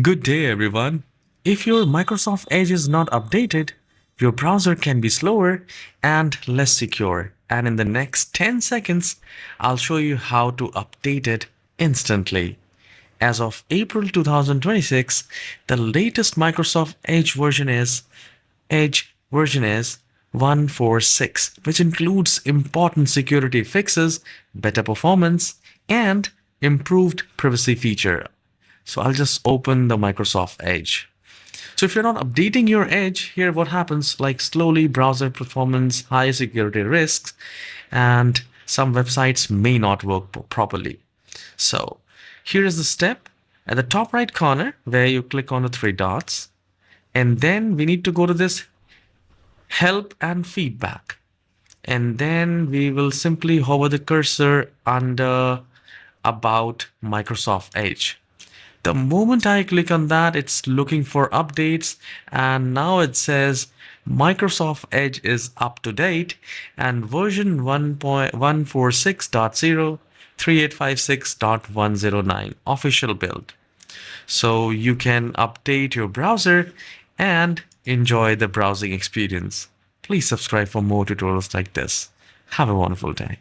Good day, everyone. If your Microsoft Edge is not updated, your browser can be slower and less secure. And in the next 10 seconds, I'll show you how to update it instantly. As of April 2026, the latest Microsoft Edge version is 146, which includes important security fixes, better performance, and improved privacy feature. So I'll just open the Microsoft Edge. So if you're not updating your Edge, here what happens, like slowly browser performance, high security risks, and some websites may not work properly. So here is the step at the top right corner where you click on the three dots. And then we need to go to this help and feedback. And then we will simply hover the cursor under about Microsoft Edge. The moment I click on that, it's looking for updates, and now it says Microsoft Edge is up to date and version 1.146.0 3856.109 official build. So you can update your browser and enjoy the browsing experience. Please subscribe for more tutorials like this. Have a wonderful day.